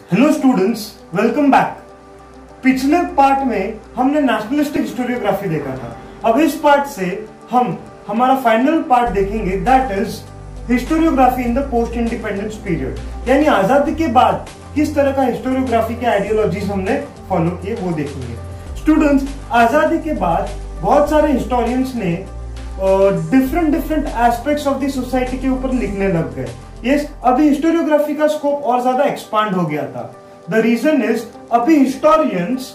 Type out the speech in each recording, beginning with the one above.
Hello students, welcome back. पिछले part में हमने नेशनलिस्टिक हिस्टोरियोग्राफी देखा था। अब इस पार्ट से हम हमारा फाइनल पार्ट देखेंगे, that is historiography in the post independence period, यानी आजादी के बाद किस तरह का हिस्टोरियोग्राफी के आइडियोलॉजीज हमने फॉलो किए वो देखेंगे। स्टूडेंट्स, आजादी के बाद बहुत सारे हिस्टोरियंस ने different aspects of the society के ऊपर लिखने लग गए। यस, अभी हिस्टोरियोग्राफी का स्कोप और ज्यादा एक्सपांड हो गया था। द रीजन इज अभी हिस्टोरियंस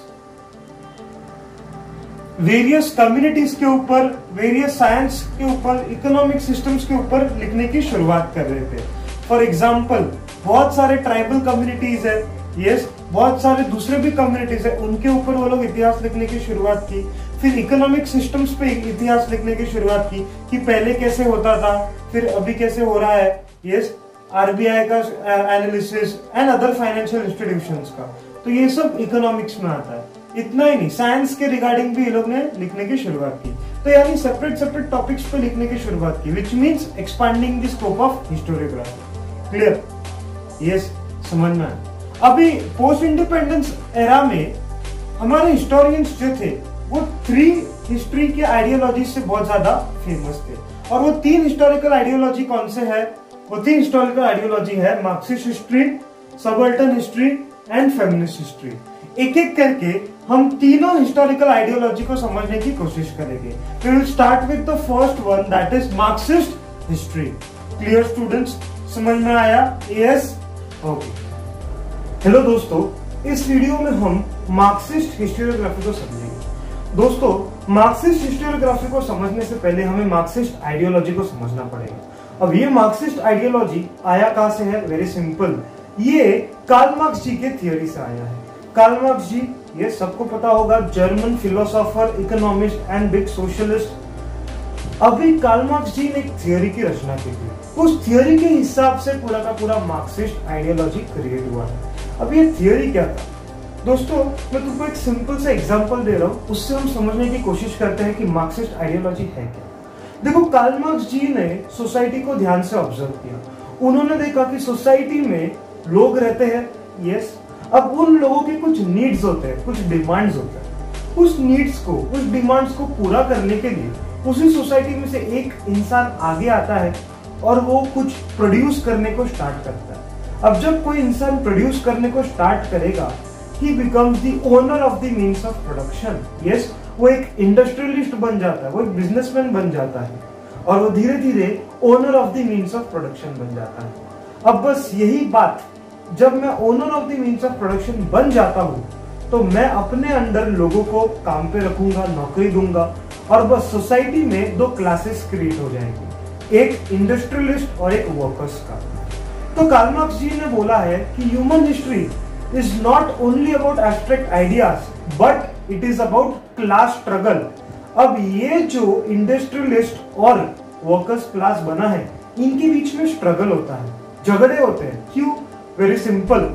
वेरियस कम्युनिटीज के ऊपर, वेरियस साइंस के ऊपर, इकोनॉमिक सिस्टम्स के ऊपर लिखने की शुरुआत कर रहे थे। फॉर एग्जाम्पल, बहुत सारे ट्राइबल कम्युनिटीज है, यस, बहुत सारे दूसरे भी कम्युनिटीज है, उनके ऊपर वो लोग इतिहास लिखने की शुरुआत की। फिर इकोनॉमिक सिस्टम्स पे इतिहास लिखने की शुरुआत की कि पहले कैसे होता था, फिर अभी कैसे हो रहा है। यस, आरबीआई का analysis and other financial institutions का, तो ये सब इकोनॉमिक्स में आता है। इतना ही नहीं, साइंस के रिगार्डिंग भी ये लोग ने लिखने की शुरुआत की। तो यानी सेपरेट टॉपिक्स पे लिखने की शुरुआत की, which means expanding the scope of historiography. Clear? Yes, समझ में आया। अभी पोस्ट इंडिपेंडेंस एरा में हमारे हिस्टोरियंस जो थे वो 3 हिस्ट्री के आइडियोलॉजी से बहुत ज्यादा फेमस थे। और वो 3 हिस्टोरिकल आइडियोलॉजी कौन से है? वो 3 हिस्टोरिकल आइडियोलॉजी है Marxist history, subaltern history and feminist history. एक एक करके हम तीनों हिस्टोरिकल आइडियोलॉजी को समझने की कोशिश करेंगे। We will start with the first one, that is Marxist history. Clear students, समझ में आया? Yes, okay. हेलो दोस्तों, इस वीडियो में हम मार्क्सिस्ट हिस्टोरियोग्राफी को समझेंगे। दोस्तों, मार्क्सिस्ट हिस्टोरियोग्राफी को समझने से पहले हमें मार्क्सिस्ट आइडियोलॉजी को समझना पड़ेगा। अब ये मार्क्सिस्ट आइडियोलॉजी आया कहां से है? वेरी सिंपल, ये कार्ल मार्क्स जी के थियोरी से आया है। कार्ल मार्क्स जी, ये सबको पता होगा, German philosopher, economist and big socialist. अभी कार्ल मार्क्स जी ने एक थियोरी की रचना की थी। उस थियोरी के हिसाब से पूरा का पूरा मार्क्सिस्ट आइडियोलॉजी क्रिएट हुआ है। अब ये थियोरी क्या था? दोस्तों, मैं तुमको एक सिंपल सा एग्जांपल दे रहा हूँ, उससे हम समझने की कोशिश करते हैं कि मार्क्सिस्ट आइडियोलॉजी है क्या। देखो, कार्ल मार्क्स जी ने सोसाइटी को ध्यान से ऑब्जर्व किया। उन्होंने देखा कि सोसाइटी में लोग रहते हैं, यस, अब उन लोगों के कुछ नीड्स होते हैं, कुछ डिमांड्स होते हैं। उस नीड्स को, उस डिमांड्स को पूरा करने के लिए उसी सोसाइटी में से एक इंसान आगे आता है और वो कुछ प्रोड्यूस करने को स्टार्ट करता है। अब जब कोई इंसान प्रोड्यूस करने को स्टार्ट करेगा, he becomes the owner of the means of production. Yes, वो एक इंडस्ट्रियलिस्ट बन जाता है, वो एक बिजनेसमैन बन जाता है और वो धीरे धीरे owner of the means of production बन जाता है। अब बस यही बात, जब मैं owner of the means of production बन जाता हूँ तो मैं अपने अंडर लोगों को काम पे रखूंगा, नौकरी दूंगा और बस सोसाइटी में 2 क्लासेस क्रिएट हो जाएंगी, एक इंडस्ट्रियलिस्ट और एक वर्कर्स का। तो कार्ल मार्क्स जी ने बोला है कि human history is not only about abstract ideas but it is about class struggle। अब ये जो इंडस्ट्रियलिस्ट और वर्कर्स क्लास बना है, इनके बीच में स्ट्रगल होता है, झगड़े होते हैं। क्यों? वेरी सिंपल,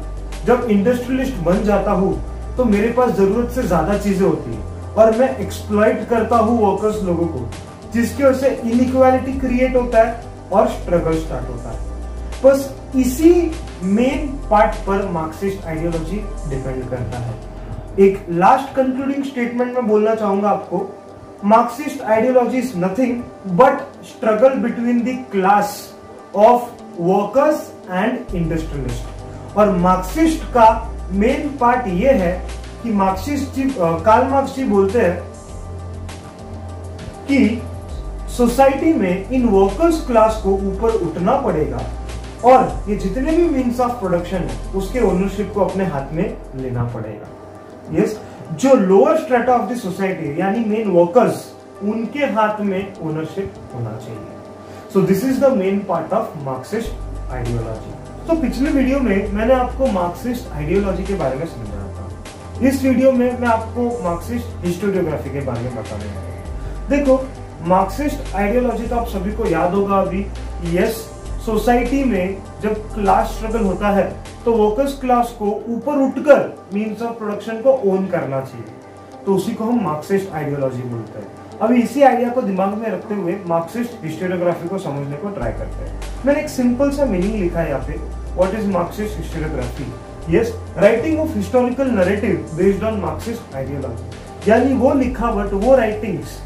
जब इंडस्ट्रियलिस्ट बन जाता हूँ तो मेरे पास जरूरत से ज्यादा चीजें होती है और मैं एक्सप्लॉइट करता हूँ वर्कर्स लोगों को, जिसकी वजह से इनइक्वालिटी क्रिएट होता है और स्ट्रगल स्टार्ट होता है। बस इसी मेन पार्ट पर मार्क्सिस्ट आइडियोलॉजी डिपेंड करता है। एक लास्ट कंक्लूडिंग स्टेटमेंट में बोलना चाहूंगा आपको, Marxist ideology is nothing but struggle between the class of workers and industrialist. और मार्क्सिस्ट का मेन पार्ट ये है कि मार्क्सिस्ट जी, कार्ल मार्क्स जी बोलते हैं कि सोसाइटी में इन वर्कर्स क्लास को ऊपर उठना पड़ेगा और ये जितने भी मीन्स ऑफ प्रोडक्शन है उसके ओनरशिप को अपने हाथ में लेना पड़ेगा। यस, जो lower strata of the society यानी मेन वर्कर्स, उनके हाथ में ओनरशिप होना चाहिए। So this is the main part of Marxist ideology. तो पिछले वीडियो में मैंने आपको मार्क्सिस्ट आइडियोलॉजी के बारे में समझाया था। इस वीडियो में मैं आपको मार्क्सिस्ट हिस्टोरियोग्राफी के बारे में बताऊंगा। देखो, मार्क्सिस्ट आइडियोलॉजी तो आप सभी को याद होगा अभी। यस, सोसाइटी में जब क्लास स्ट्रगल होता है तो वर्कर्स क्लास को ऊपर उठकर मीन्स ऑफ प्रोडक्शन को ओन करना चाहिए, तो उसी को हम मार्क्सिस्ट आइडियोलॉजी बोलते हैं। अभी इसी आइडिया को दिमाग में रखते हुए मार्क्सिस्ट हिस्टोरियोग्राफी को समझने को ट्राई करते हैं। मैंने एक सिंपल सा मीनिंग लिखा है यहाँ पे, what is Marxist historiography. Yes, writing of historical narrative based on Marxist ideology, यानी वो लिखावट, वो राइटिंग्स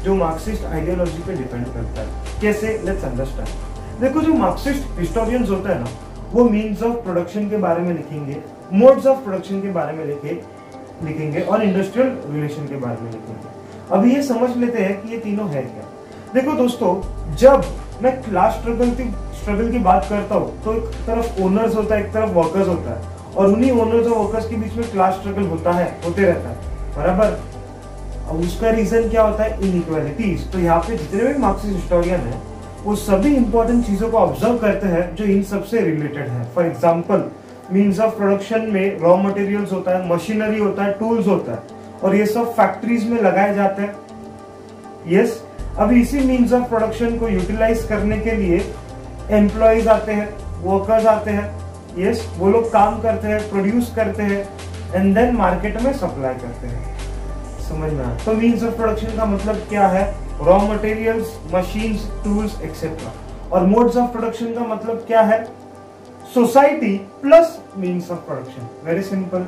जो मार्क्सिस्ट आइडियोलॉजी पे डिपेंड करता है। कैसे? Let's understand. देखो, जो मार्क्सिस्ट हिस्टोरियंस होते हैं ना, वो मीन्स ऑफ प्रोडक्शन के बारे में लिखेंगे, मोड्स ऑफ प्रोडक्शन के बारे में लिखेंगे और इंडस्ट्रियल रिलेशन के बारे में लिखेंगे। अभी ये समझ लेते हैं कि ये तीनों है क्या। देखो दोस्तों, जब मैं क्लास स्ट्रगल की बात करता हूँ तो एक तरफ ओनर्स होता है, एक तरफ वर्कर्स होता है, और उन्हीं ओनर्स और वर्कर्स के बीच में क्लास स्ट्रगल होते रहता है, बराबर। अब उसका रीजन क्या होता है? इनइक्वालिटीज। तो यहाँ पे जितने भी मार्क्सिस्ट हिस्टोरियन है वो सभी इंपॉर्टेंट चीजों को ऑब्जर्व करते हैं जो इन सबसे रिलेटेड है। For example, means of production में रॉ मटेरियल्स होता है, मशीनरी होता है, टूल्स होता है, और ये सब फैक्ट्रीज में लगाए जाते हैं। यस, अभी इसी मीन्स ऑफ प्रोडक्शन को यूटिलाइज करने के लिए एम्प्लॉयज आते हैं, वर्कर्स आते हैं। यस, वो लोग काम करते हैं, प्रोड्यूस करते हैं एंड देन मार्केट में सप्लाई करते हैं। समझ में आया? तो मीन्स ऑफ प्रोडक्शन का मतलब क्या है? Raw materials, machines, tools etcetera. और मोड्स ऑफ प्रोडक्शन का मतलब क्या है? Society plus means of production. Very simple.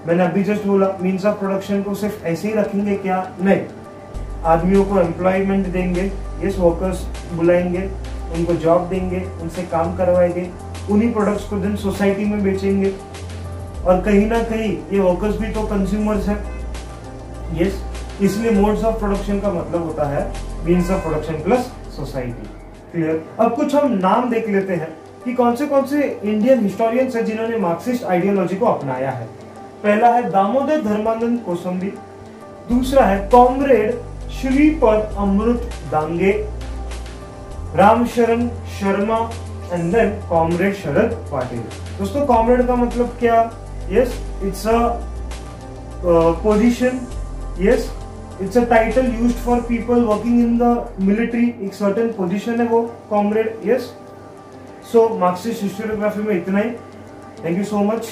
मैंने अभी जस्ट बोला, मीन्स ऑफ प्रोडक्शन को सिर्फ ऐसे ही रखेंगे क्या? नहीं, आदमियों को एम्प्लॉयमेंट देंगे, यस, वर्कर्स बुलाएंगे, उनको जॉब देंगे, उनसे काम करवाएंगे, उन्हीं प्रोडक्ट्स को देन सोसाइटी में बेचेंगे, और कहीं ना कहीं ये वर्कर्स भी तो कंज्यूमर्स हैं। यस, इसलिए मोड्स ऑफ प्रोडक्शन का मतलब होता है means of production plus society. Clear? अब कुछ हम नाम देख लेते हैं कि कौन से इंडियन हिस्टोरियंस हैं जिन्होंने मार्क्सिस्ट आइडियोलॉजी को अपनाया है। पहला है दामोदर धर्मानंद कोसंबी, दूसरा है comrade Shripad Amrit Dange, Ramsharan Sharma and then comrade Sharad Patil. दोस्तों, कॉमरेड का मतलब क्या? Yes, it's a position, yes, it's a title used for people working in the military. एक सर्टेन पोजीशन है वो comrade. Yes, so Marxist historiography में इतना ही। Thank you so much.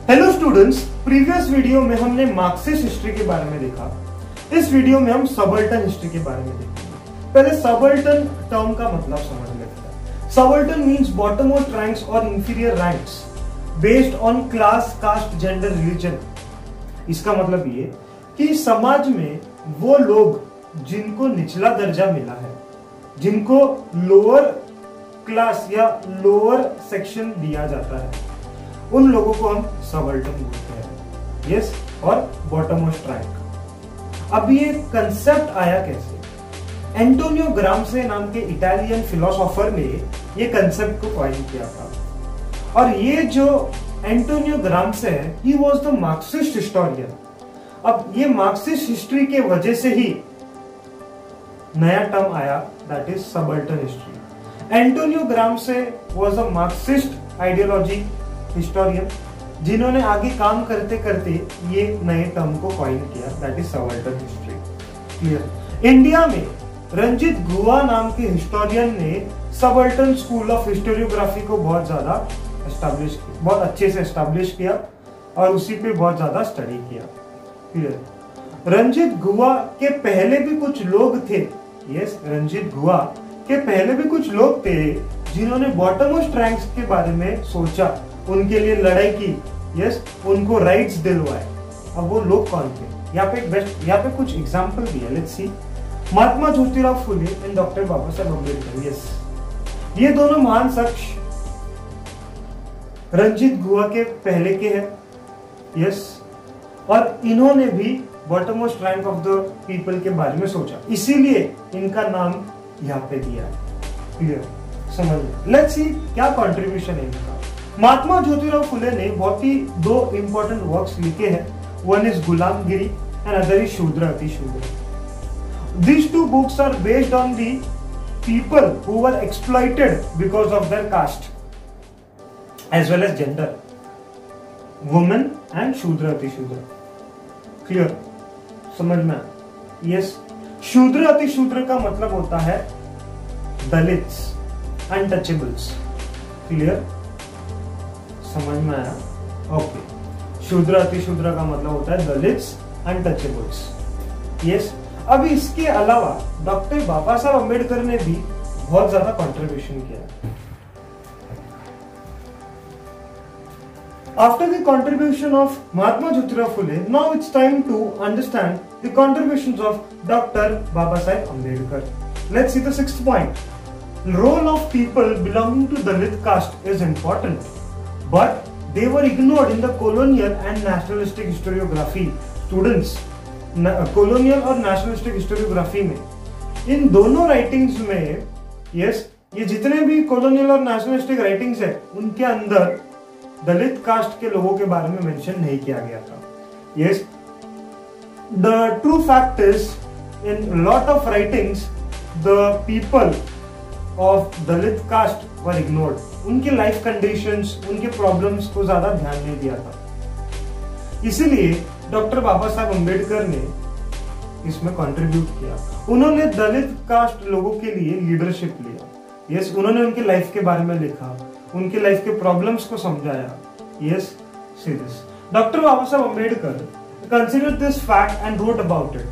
Hello students, previous video में हमने मार्क्सिस्ट हिस्ट्री के बारे में देखा। इस वीडियो में हम सबल्टन हिस्ट्री के बारे में देखेंगे। पहले सबल्टन टर्म का मतलब समझ लेते हैं। Subaltern means bottom most ranks और inferior ranks based on class, caste, gender, religion. इसका मतलब ये कि समाज में वो लोग जिनको निचला दर्जा मिला है, जिनको लोअर क्लास या लोअर सेक्शन दिया जाता है, उन लोगों को हम सबल्टन बोलते हैं। यस, और बॉटम मोस्ट रैंक। अब ये कंसेप्ट आया कैसे? एंटोनियो ग्राम्से नाम के इटालियन फिलोसोफर ने ये कंसेप्ट को कॉइन किया था। और ये जो एंटोनियो ग्राम्से है, he was the Marxist historian. अब ये मार्क्सिस्ट हिस्ट्री के वजह से ही नया टर्म आया, that is subaltern history. Antonio Gramsci was a Marxist ideology historian, जिन्होंने आगे काम करते करते ये नए टर्म को कॉइन किया, that is subaltern history. Clear? India में रंजित गुहा नाम के हिस्टोरियन ने सबल्टन स्कूल ऑफ हिस्टोरियोग्राफी को बहुत ज्यादा बहुत अच्छे से एस्टैब्लिश किया और उसी पे बहुत ज्यादा स्टडी किया। क्लियर? रंजित गुहा के पहले भी कुछ लोग थे। यस, रंजित गुहा के पहले भी कुछ लोग थे जिन्होंने बॉटम मोस्ट रैंक्स के बारे में सोचा, उनके लिए लड़ाई की, यस, उनको राइट्स दिलवाए। अब वो लोग कौन थे? यहाँ पे कुछ एग्जांपल भी है, let's see. Mahatma Jyotirao Phule and doctor Baba Saheb Ambedkar. Yes, ये दोनों महान शख्स रंजित गुहा के पहले के हैं। यस, और इन्होंने भी bottom most rank of the people के बारे में सोचा, इसीलिए इनका नाम यहाँ पे दिया है। क्लियर? समझ? लेट्स सी क्या कंट्रीब्यूशन है इनका। महात्मा ज्योतिराव फुले ने बहुत ही दो इंपॉर्टेंट वर्क्स लिखे हैं। One is Gulamgiri and other is शूद्र अतिशूद्र। These two books are based on the people who were exploited because of their caste as well as gender, women and शूद्र अतिशूद्र। क्लियर? समझ में? यस, शूद्र अतिशूद्र का मतलब होता है दलित्स, अनटचेबल्स। क्लियर? समझ में आया? ओके। शूद्र अतिशूद्र का मतलब होता है दलित्स, अनटचेबल्स। यस, अभी इसके अलावा डॉक्टर बाबा साहब अम्बेडकर ने भी बहुत ज्यादा कंट्रीब्यूशन किया। After the contribution of Mahatma Jyotirao Phule, now it's time to understand the contributions of Dr. Babasaheb Ambedkar. Let's see the sixth point. Role of people belonging to Dalit caste is important, but they were ignored in the colonial and nationalistic historiography. Students, colonial और nationalistic historiography में इन दोनों writings में ये जितने भी colonial और nationalistic writings है उनके अंदर दलित कास्ट के लोगों के बारे में मेंशन नहीं किया गया था. Yes, the true fact is in a lot of writings the people of Dalit caste were ignored. उनके लाइफ कंडीशंस, उनके प्रॉब्लम्स को ज्यादा ध्यान नहीं दिया था. इसीलिए डॉक्टर बाबा साहब अम्बेडकर ने इसमें कंट्रीब्यूट किया. उन्होंने दलित कास्ट लोगों के लिए लीडरशिप लिया. यस, उन्होंने उनके लाइफ के बारे में लिखा, उनके लाइफ के प्रॉब्लम्स को समझाया. Yes, see this. Doctor Baba Saheb Ambedkar considered this fact and wrote about it.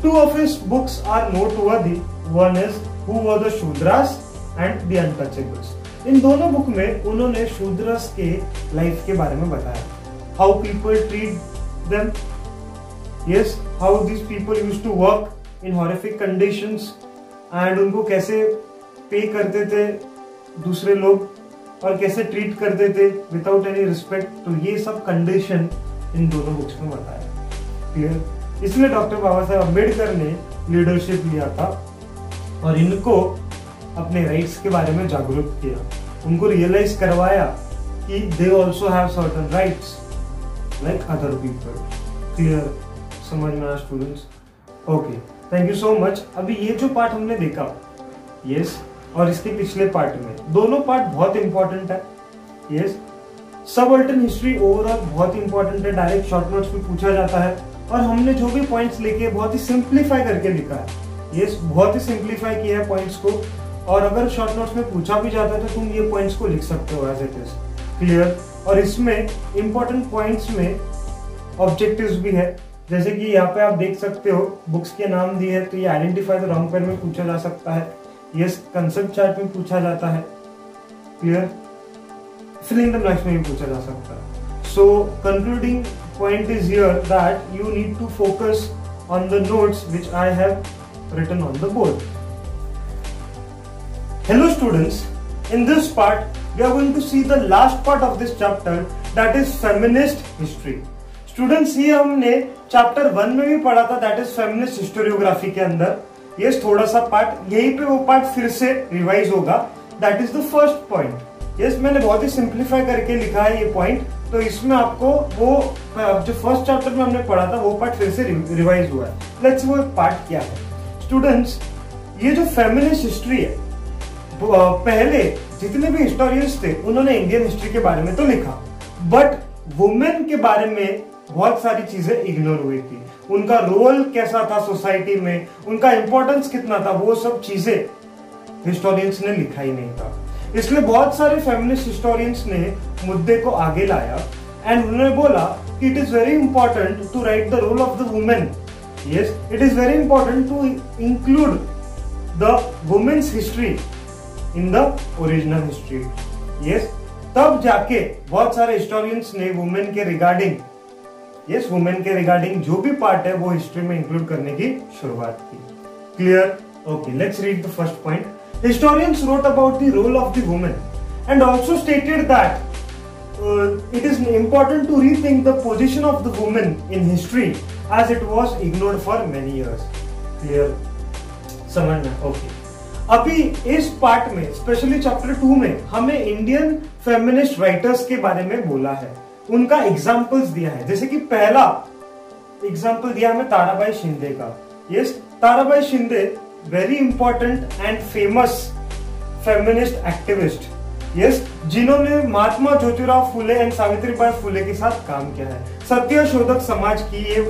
Two of his books are noteworthy. One is Who Were the Shudras and The Untouchables. इन दोनों बुक में उन्होंने शूद्रस के लाइफ के बारे में बताया. How people treat them. Yes, how these people used to work in horrific conditions and उनको कैसे पे करते थे दूसरे लोग और कैसे ट्रीट करते थे विदाउट एनी रिस्पेक्ट. तो ये सब कंडीशन इन दोनों बुक्स में बताया. क्लियर. इसलिए डॉक्टर बाबा साहब अम्बेडकर ने लीडरशिप लिया था और इनको अपने राइट्स के बारे में जागरूक किया. उनको रियलाइज करवाया कि they also have certain rights like other people. Clear, समझ में आया students? Okay, thank you so much. अभी ये जो पार्ट हमने देखा, यस, और इसके पिछले पार्ट में दोनों पार्ट बहुत इंपॉर्टेंट है. यस, सबअल्टर्न हिस्ट्री ओवरऑल बहुत इंपॉर्टेंट है, डायरेक्ट शॉर्ट नोट्स में पूछा जाता है और हमने जो भी पॉइंट्स लिखे बहुत ही सिंप्लीफाई करके लिखा है. यस, बहुत ही सिंप्लीफाई किया है पॉइंट्स को, और अगर शॉर्ट नोट्स में पूछा भी जाता है तो तुम ये पॉइंट्स को लिख सकते हो एज इट इज. क्लियर. और इसमें इंपॉर्टेंट पॉइंट्स में ऑब्जेक्टिव्स भी है, जैसे कि यहाँ पे आप देख सकते हो बुक्स के नाम दिए है. तो ये आइडेंटिफाई द रॉन्ग पेयर में पूछा जा सकता है. यस, कंसेप्ट चार्ट में पूछा जाता है. क्लियर. फिलिंग द ब्लैंक्स में भी पूछा जा सकता है. सो concluding point is here that you need to focus on the notes which I have written on the board. Hello students, in this part we are going to see the last part of this chapter, that is feminist history. Students, ये हमने chapter 1 में भी पढ़ा था, that is feminist historiography के अंदर. Yes, थोड़ा सा पार्ट यहीं पे वो पार्ट फिर से रिवाइज होगा. That is the first point. Yes, मैंने बहुत ही सिंप्लीफाई करके लिखा है ये पॉइंट. तो इसमें आपको वो जो फर्स्ट चैप्टर में हमने पढ़ा था वो पार्ट फिर से रिवाइज हुआ है. लेट्स वो पार्ट क्या है. स्टूडेंट्स, ये जो फेमिनिस्ट हिस्ट्री है, पहले जितने भी हिस्टोरियंस थे उन्होंने इंडियन हिस्ट्री के बारे में तो लिखा, बट वुमेन के बारे में बहुत सारी चीजें इग्नोर हुई थी. उनका रोल कैसा था सोसाइटी में, उनका इंपॉर्टेंस कितना था, वो सब चीजें हिस्टोरियंस ने लिखा ही नहीं था. इसलिए बहुत सारे फेमिनिस्ट हिस्टोरियंस ने मुद्दे को आगे लाया एंड उन्होंने बोला कि it is very important to write the role of the women. Yes, it is very important to include the women's history in the original history. Yes, तब जाके बहुत सारे हिस्टोरियंस ने वुमेन के रिगार्डिंग, यस, वुमेन के regarding जो भी part है वो हिस्ट्री में इंक्लूड करने की शुरुआत की. Clear. Okay, let's read the first point. Historians wrote about the role of the woman and also stated that it is important to rethink the position of the woman in history as it was ignored for many years. Clear? समझना. Okay, अभी इस part में specially chapter 2 में हमें Indian feminist writers के बारे में बोला है, उनका एग्जाम्पल्स दिया है. जैसे कि पहला एग्जाम्पल दिया हमें ताराबाई शिंदे का. Yes, Tarabai Shinde very important and famous feminist activist. Yes, जिन्होंने महात्मा ज्योतिराव फुले एंड सावित्रीबाई फुले के साथ काम किया है. सत्य शोधक समाज की ये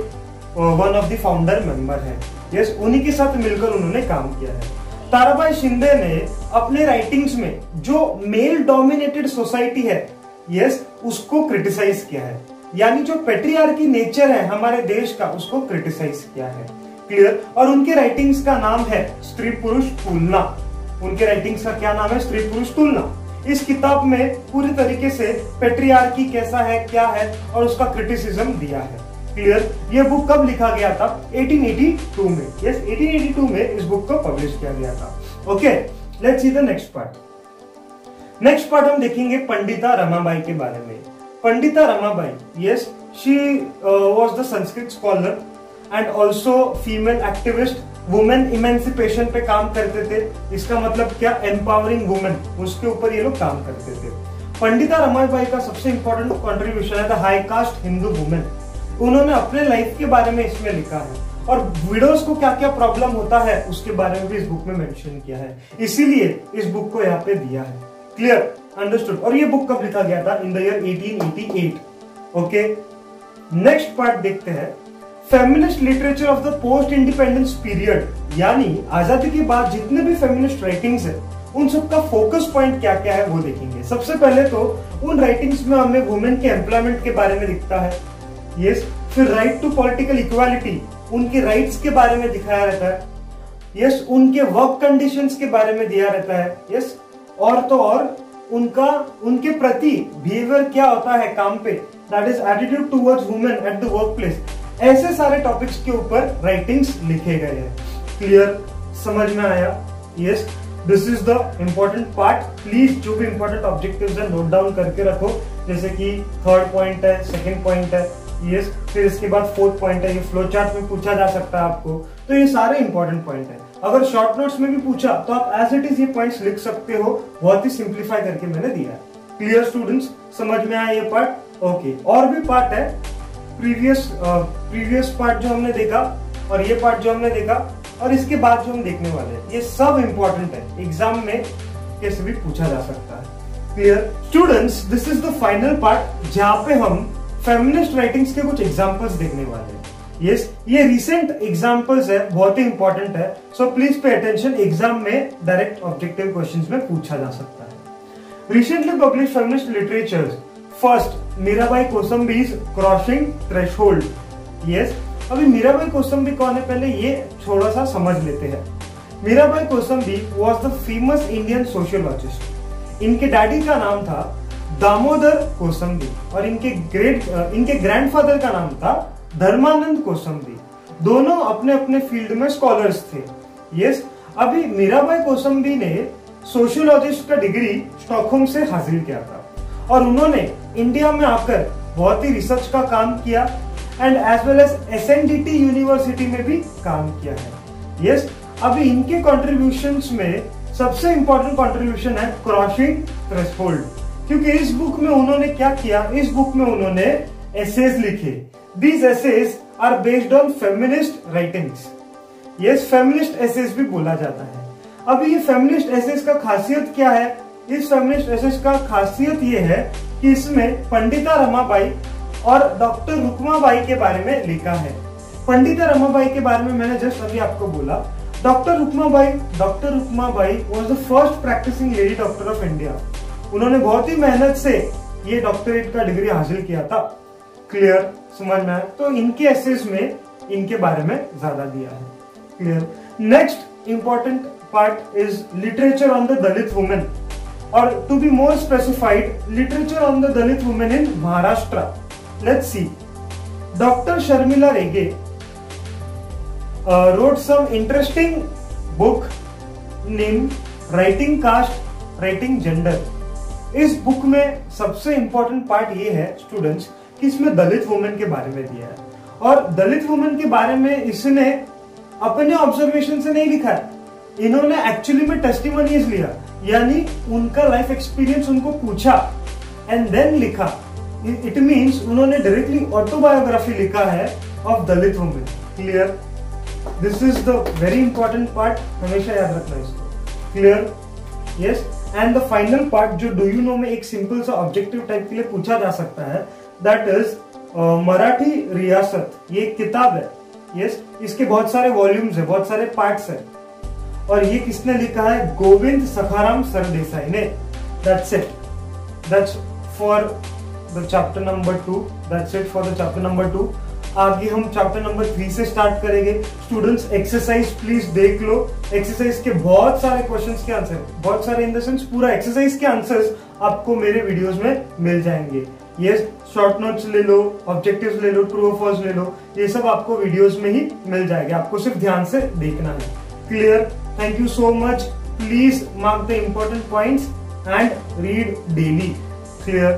one of the founder member है. यस, उन्हीं के साथ मिलकर उन्होंने काम किया है. ताराबाई शिंदे ने अपने राइटिंग्स में जो मेल डोमिनेटेड सोसाइटी है, यस, उसको क्रिटिसाइज किया है. यानी जो पेट्रियार्की नेचर है हमारे देश का, उसको क्रिटिसाइज किया है. क्लियर. और उनके राइटिंग्स का नाम है स्त्री पुरुष तुलना. उनके राइटिंग्स का क्या नाम है? स्त्री पुरुष तुलना. इस किताब में पूरी तरीके से पेट्रियार्की कैसा है, क्या है और उसका क्रिटिसिज्म दिया है। क्लियर? ये बुक कब लिखा गया था? 1882 में। यस, 1882 में इस बुक को पब्लिश किया गया था। Okay, let's see the next part. Next part हम देखेंगे पंडिता रमाबाई के बारे में। Pandita Ramabai, yes, she was the Sanskrit scholar and also female activist, women emancipation पे काम करते थे। इसका मतलब क्या? एम्पावरिंग वुमेन, उसके ऊपर ये लोग काम करते थे। पंडिता रमाबाई का सबसे इंपॉर्टेंट कंट्रीब्यूशन है the high cast Hindu women. उन्होंने अपने लाइफ के बारे में इसमें लिखा है और विडोज को क्या क्या प्रॉब्लम होता है उसके बारे में भी इस बुक में मेंशन किया है, इसीलिए इस बुक को यहाँ पे दिया है। क्लियर? अंडरस्टूड? और ये बुक कब लिखा गया था? In the year 1888। Okay, next part देखते हैं, feminist literature of the post independence period, यानी आजादी के बाद जितने भी फेमिनिस्ट राइटिंग्स है उन सबका फोकस पॉइंट क्या क्या है वो देखेंगे। सबसे पहले तो उन राइटिंग्स में हमें वुमेन के एम्प्लॉयमेंट के बारे में दिखता है, यस। फिर राइट टू पॉलिटिकल इक्वालिटी, उनके राइट्स के बारे में दिखाया रहता है, यस। उनके वर्क कंडीशंस के बारे में दिया रहता है, यस। और तो और उनके प्रति बिहेवियर क्या होता है काम पे, that is attitude towards women at the work place. ऐसे सारे टॉपिक्स के ऊपर राइटिंग्स लिखे गए हैं। क्लियर? समझ में आया? Yes, this is the important part. Please जो भी इम्पोर्टेंट ऑब्जेक्टिव्स है नोट डाउन करके रखो, जैसे कि थर्ड पॉइंट है, सेकंड पॉइंट है, यस। फिर इसके बाद फोर्थ पॉइंट है, ये फ्लो चार्ट में पूछा जा सकता है आपको, तो ये सारे इंपॉर्टेंट पॉइंट है। अगर शॉर्ट नोट्स में भी पूछा तो आप एज इट इज ये पॉइंट्स लिख सकते हो, बहुत ही सिंप्लीफाई करके मैंने दिया है। Clear students? समझ में आया ये पार्ट? ओके, और भी पार्ट है, प्रीवियस पार्ट जो हमने देखा और ये पार्ट जो हमने देखा और इसके बाद जो हम देखने वाले हैं, ये सब इंपॉर्टेंट है, एग्जाम में कैसे भी पूछा जा सकता है। Clear students? This is the final part जहां पे हम फेमिनिस्ट राइटिंग्स के कुछ एग्जांपल्स देखने वाले हैं। यस, ये रिसेंट एग्जांपल्स है, बहुत ही इंपॉर्टेंट है, so please pay attention. Exam में डायरेक्ट ऑब्जेक्टिव क्वेश्चंस में पूछा जा सकता है। Recently publish feminist literature, first Mirabai Kosambi's crossing threshold. Yes, अभी मीराबाई कोसंबी कौन है पहले ये थोड़ा सा समझ लेते हैं। Mirabai Kosambi was the famous Indian sociologist. इनके डैडी का नाम था दामोदर कोसंबी और इनके ग्रैंडफादर का नाम था धर्मानंद कोसंबी। दोनों अपने अपने फील्ड में स्कॉलर्स थे। यस, अभी मीराबाई कोसंबी ने सोशियोलॉजिस्ट का डिग्री स्टॉकहोम से हासिल किया था और उन्होंने इंडिया में आकर बहुत ही रिसर्च का काम किया and as well as SNDT university में भी काम किया है। यस, अभी इनके कॉन्ट्रीब्यूशंस में सबसे इंपॉर्टेंट कॉन्ट्रीब्यूशन है क्रॉसिंग थ्रेशोल्ड, क्योंकि इस बुक में उन्होंने क्या किया, इस बुक में उन्होंने एसेज लिखे। These essays are based on feminist writings. Yes, feminist essays भी बोला जाता है। अब ये फेमिनिस्ट एसेज का खासियत क्या है? इस फेमिनिस्ट एसेज का खासियत ये है कि इसमें पंडिता रमाबाई और डॉक्टर रुक्माबाई के बारे में लिखा है। पंडिता रमाबाई के बारे में मैंने जस्ट अभी आपको बोला। Doctor Rukmabai was the first practising lady doctor of India. उन्होंने बहुत ही मेहनत से ये डॉक्टरेट का डिग्री हासिल किया था। क्लियर? समझ में आया? तो इनके एसेज में इनके बारे में ज्यादा दिया है। Clear? Next important part is literature on the Dalit women, और to be more specified literature on the Dalit women in Maharashtra. Let's see, doctor Sharmila Rege wrote some interesting book named Writing Caste, Writing Gender. इस book में सबसे important part ये है students कि इसमें दलित women के बारे में दिया है, और दलित वुमेन के बारे में इसने अपने ऑब्जर्वेशन से नहीं लिखा है, इन्होंने एक्चुअली में टेस्टिमोनीज लिया, यानी उनका लाइफ एक्सपीरियंस उनको पूछा एंड देन लिखा। इट मीन्स उन्होंने डायरेक्टली ऑटोबायोग्राफी लिखा है of Dalit women. Clear? This is the very important part, हमेशा याद रखना इसको। Clear? Yes, and the final part जो डू यू नो में एक सिंपल सा ऑब्जेक्टिव टाइप के लिए पूछा जा सकता है, दैट इज मराठी रियासत। ये एक किताब है। यस, इसके बहुत सारे वॉल्यूम्स है, बहुत सारे पार्ट्स है, और ये किसने लिखा है? गोविंद सखाराम सरदेसाई ने। That's it, that's for the chapter number 2, that's it for the chapter number 2। आगे हम चैप्टर नंबर 3 से स्टार्ट करेंगे। स्टूडेंट्स एक्सरसाइज प्लीज देख लो, एक्सरसाइज के बहुत सारे क्वेश्चंस के आंसर, बहुत सारे इन द सेंस पूरा एक्सरसाइज के आंसर्स आपको मेरे वीडियोस में मिल जाएंगे। यस, शॉर्ट नोट्स ले लो, ऑब्जेक्टिव्स ले लो, ट्रू और फॉल्स ले लो, ये सब आपको वीडियोस में ही मिल जाएगा, आपको सिर्फ ध्यान से देखना है। Clear? Thank you so much. Please mark the important points and read daily. Clear?